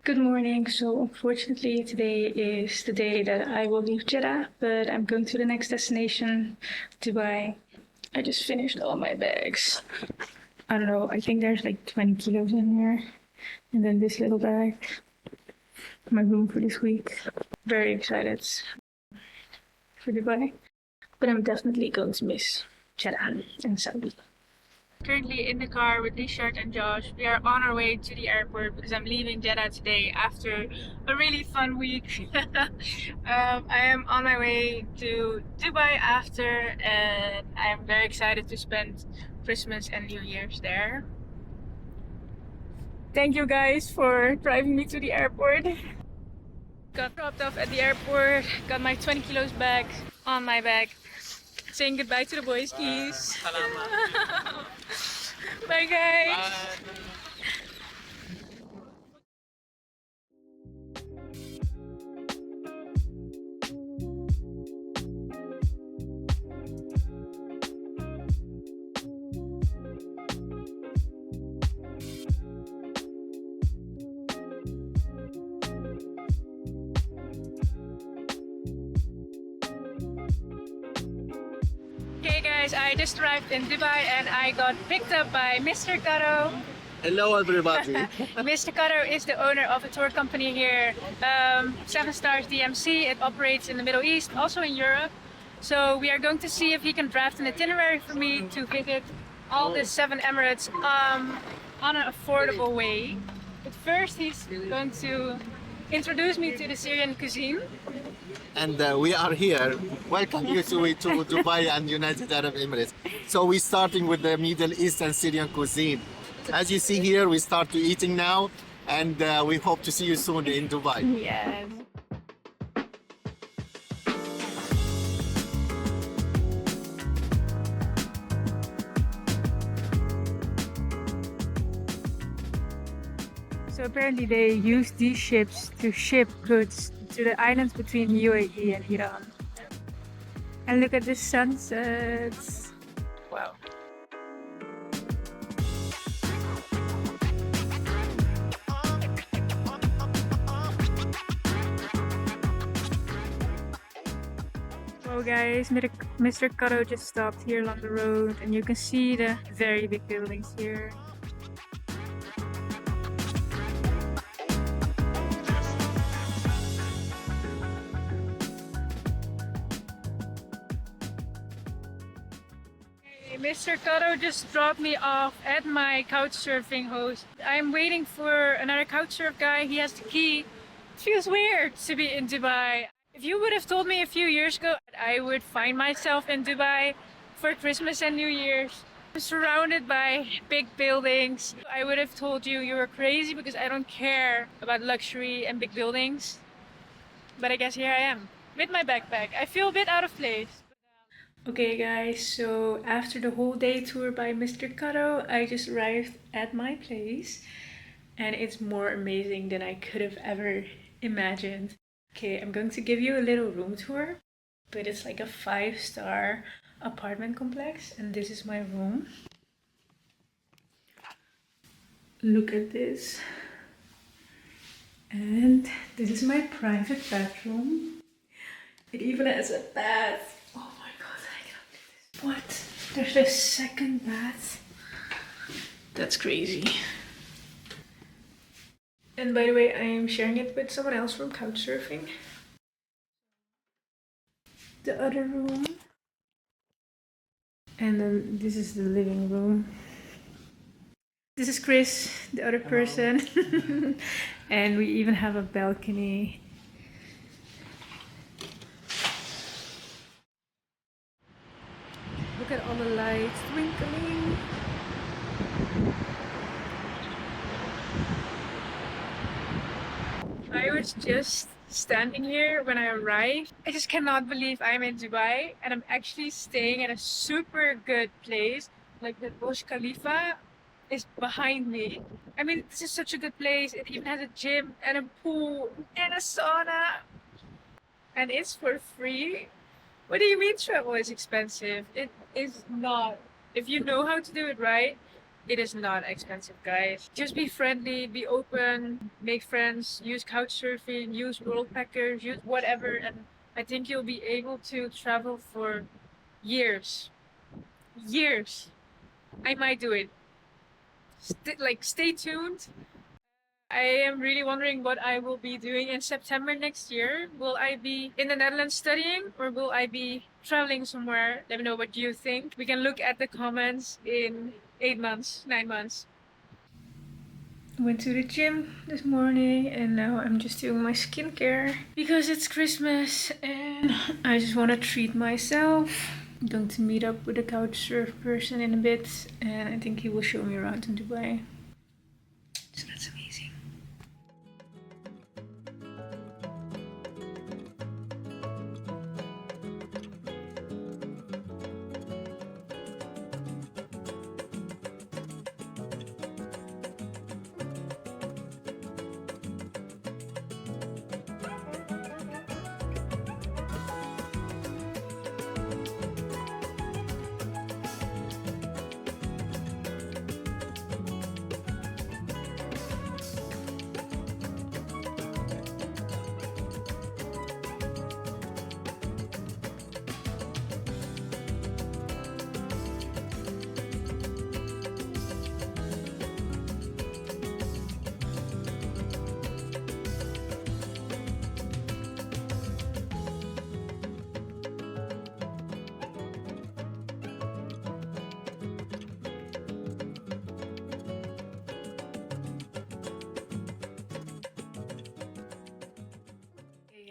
Good morning. So unfortunately today is the day that I will leave Jeddah, but I'm going to the next destination, Dubai. I just finished all my bags. I don't know, I think there's like 20 kilos in here. And then this little bag, my room for this week. Very excited for Dubai, but I'm definitely going to miss Jeddah and Saudi. Currently in the car with Richard and Josh. We are on our way to the airport because I'm leaving Jeddah today after a really fun week. I am on my way to Dubai after, and I am very excited to spend Christmas and New Year's there. Thank you guys for driving me to the airport. Got dropped off at the airport, got my 20 kilos back on my back. Saying goodbye to the boys' keys. Bye guys. Okay guys, I just arrived in Dubai and I got picked up by Mr. Kaddo. Hello everybody. Mr. Kaddo is the owner of a tour company here, 7 Stars DMC. It operates in the Middle East, also in Europe. So we are going to see if he can draft an itinerary for me to visit all the 7 Emirates on an affordable way. But first he's going to introduce me to the Syrian cuisine. And we are here. Welcome you to Dubai and United Arab Emirates. So we're starting with the Middle East and Syrian cuisine. As you see here, we start to eating now, and we hope to see you soon in Dubai. Yes. So apparently they use these ships to ship goods to the islands between UAE and Iran. And look at the sunsets. Wow. So guys, Mr. Kaddo just stopped here along the road and you can see the very big buildings here. Mr. Kaddo just dropped me off at my Couchsurfing host. I'm waiting for another Couchsurf guy. He has the key. It feels weird to be in Dubai. If you would have told me a few years ago I would find myself in Dubai for Christmas and New Year's, surrounded by big buildings, I would have told you you were crazy because I don't care about luxury and big buildings. But I guess here I am with my backpack. I feel a bit out of place. Okay guys, so after the whole day tour by Mr. Kaddo, I just arrived at my place and it's more amazing than I could have ever imagined. Okay, I'm going to give you a little room tour, but it's like a 5-star apartment complex and this is my room. Look at this. And this is my private bathroom. It even has a bath. Oh my god, I cannot believe this. What? There's a second bath? That's crazy. And by the way, I am sharing it with someone else from Couchsurfing. The other room. And then this is the living room. This is Chris, the other person. And we even have a balcony. Look at all the lights twinkling. I was just standing here when I arrived. I just cannot believe I'm in Dubai and I'm actually staying in a super good place. Like the Burj Khalifa is behind me. I mean, this is such a good place. It even has a gym and a pool and a sauna. And it's for free. What do you mean travel is expensive? It is not. If you know how to do it right, It is not expensive, guys. Just be friendly, be open, make friends, use Couchsurfing, use Worldpackers, use whatever, and I think you'll be able to travel for years. Years. I might do it. Stay tuned. I am really wondering what I will be doing in September next year. Will I be in the Netherlands studying or will I be traveling somewhere? Let me know what you think. We can look at the comments in 8 months, 9 months. Went to the gym this morning and now I'm just doing my skincare because it's Christmas and I just want to treat myself. I'm going to meet up with a couch surf person in a bit and I think he will show me around in Dubai. So that's amazing.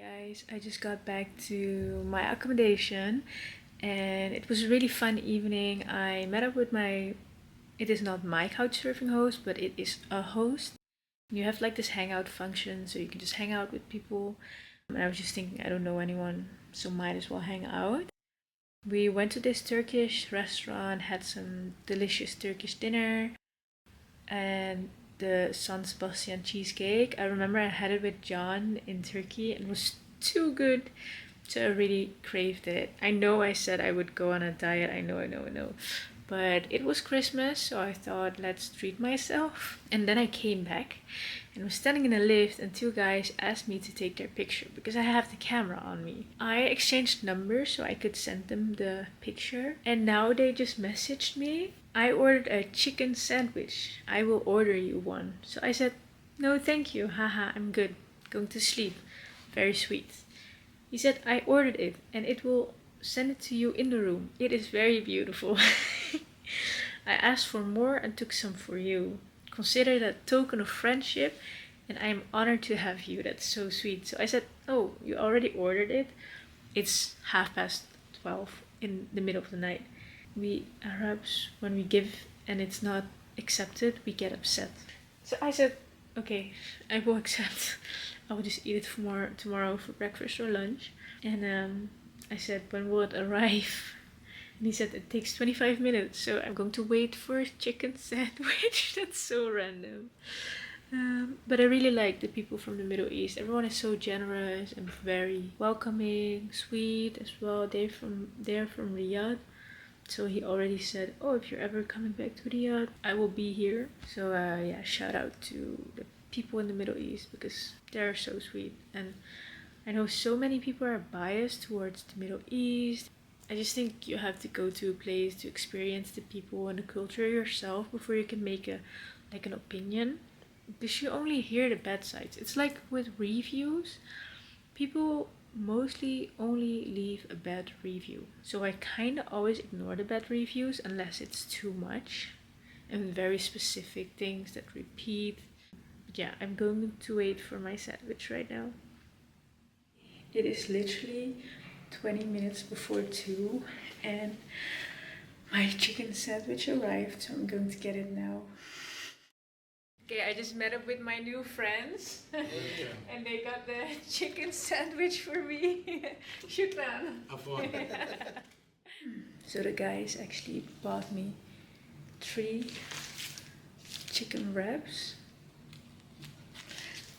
Guys, I just got back to my accommodation and it was a really fun evening. I met up with it is not my couchsurfing host, but it is a host. You have like this hangout function so you can just hang out with people. And I was just thinking, I don't know anyone, so might as well hang out. We went to this Turkish restaurant, had some delicious Turkish dinner and the San Sebastian cheesecake. I remember I had it with John in Turkey and it was too good. So I really craved it. I know I said I would go on a diet. I know. But it was Christmas, so I thought, let's treat myself. And then I came back and was standing in a lift and two guys asked me to take their picture because I have the camera on me. I exchanged numbers so I could send them the picture. And now they just messaged me. I ordered a chicken sandwich. I will order you one. So I said, no thank you. Haha, I'm good. Going to sleep. Very sweet. He said, I ordered it and it will send it to you in the room. It is very beautiful. I asked for more and took some for you. Consider that a token of friendship and I am honored to have you. That's so sweet. So I said, oh, you already ordered it? It's 12:30 in the middle of the night. We Arabs, when we give and it's not accepted, we get upset. So I said, okay, I will accept. I will just eat it tomorrow for breakfast or lunch. And I said, when will it arrive? And he said, it takes 25 minutes. So I'm going to wait for a chicken sandwich. That's so random. But I really like the people from the Middle East. Everyone is so generous and very welcoming, sweet as well. They're from Riyadh. So he already said, oh, if you're ever coming back to Riyadh, I will be here. So yeah, shout out to the people in the Middle East because they're so sweet. And I know so many people are biased towards the Middle East. I just think you have to go to a place to experience the people and the culture yourself before you can make an opinion. Because you only hear the bad sides. It's like with reviews. People mostly only leave a bad review. So I kind of always ignore the bad reviews unless it's too much and very specific things that repeat. But yeah, I'm going to wait for my sandwich right now. It is literally 20 minutes before 2 and my chicken sandwich arrived, so I'm going to get it now. Okay, I just met up with my new friends and they got the chicken sandwich for me. Shukran. So the guys actually bought me 3 chicken wraps.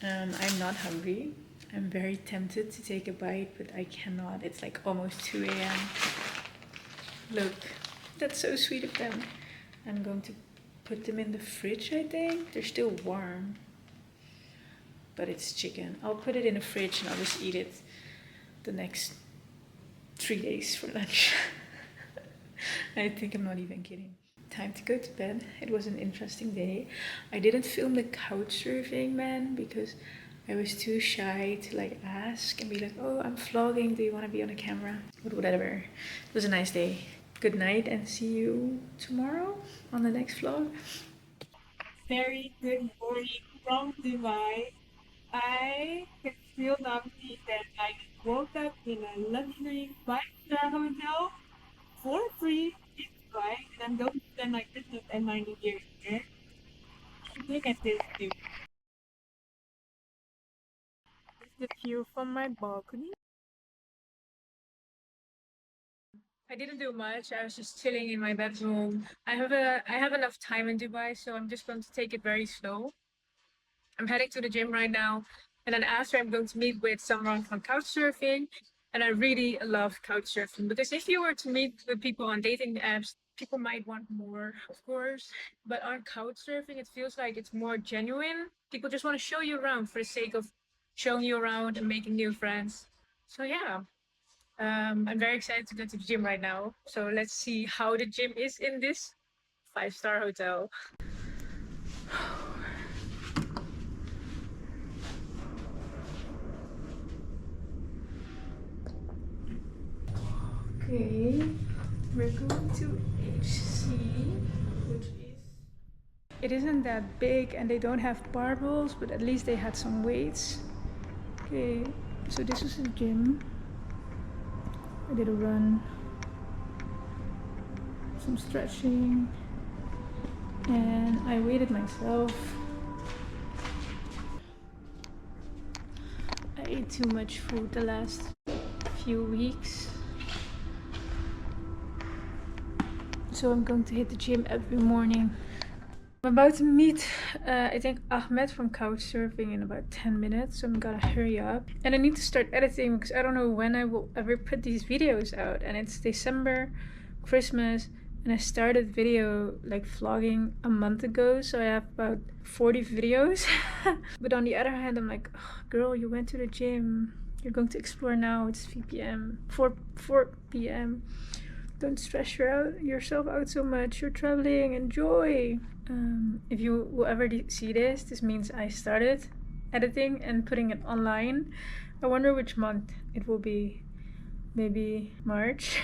I'm not hungry. I'm very tempted to take a bite, but I cannot. It's like almost 2 a.m. Look, that's so sweet of them. I'm going to put them in the fridge, I think. They're still warm. But it's chicken. I'll put it in the fridge and I'll just eat it the next 3 days for lunch. I think I'm not even kidding. Time to go to bed. It was an interesting day. I didn't film the couch surfing, man, because I was too shy to like ask and be like, oh, I'm vlogging, do you want to be on the camera? But whatever. It was a nice day. Good night and see you tomorrow on the next vlog. Very good morning from Dubai. I can feel lovely that I woke up in a luxury 5-star hotel for free in Dubai, and I'm going to spend my Christmas and my New Year here. Look at this view. This is the view from my balcony. I didn't do much. I was just chilling in my bedroom. I have enough time in Dubai, so I'm just going to take it very slow. I'm heading to the gym right now, and then after I'm going to meet with someone from Couchsurfing, and I really love Couchsurfing because if you were to meet with people on dating apps, people might want more, of course, but on Couchsurfing, it feels like it's more genuine. People just want to show you around for the sake of showing you around and making new friends. So yeah, I'm very excited to go to the gym right now. So let's see how the gym is in this 5-star hotel. Okay, we're going to HC, which is... It isn't that big and they don't have barbells, but at least they had some weights. Okay, so this is the gym. I did a run, some stretching, and I weighted myself. I ate too much food the last few weeks. So I'm going to hit the gym every morning. I'm about to meet, I think, Ahmed from Couchsurfing in about 10 minutes. So I'm gonna hurry up. And I need to start editing because I don't know when I will ever put these videos out. And it's December, Christmas. And I started video, like vlogging a month ago. So I have about 40 videos. But on the other hand, I'm like, oh, girl, you went to the gym. You're going to explore now. It's 4 p.m. Don't stress yourself out so much. You're traveling. Enjoy. If you will ever see this, this means I started editing and putting it online. I wonder which month it will be. Maybe March.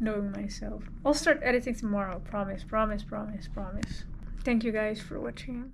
Knowing myself. I'll start editing tomorrow. Promise, promise, promise, promise. Thank you guys for watching.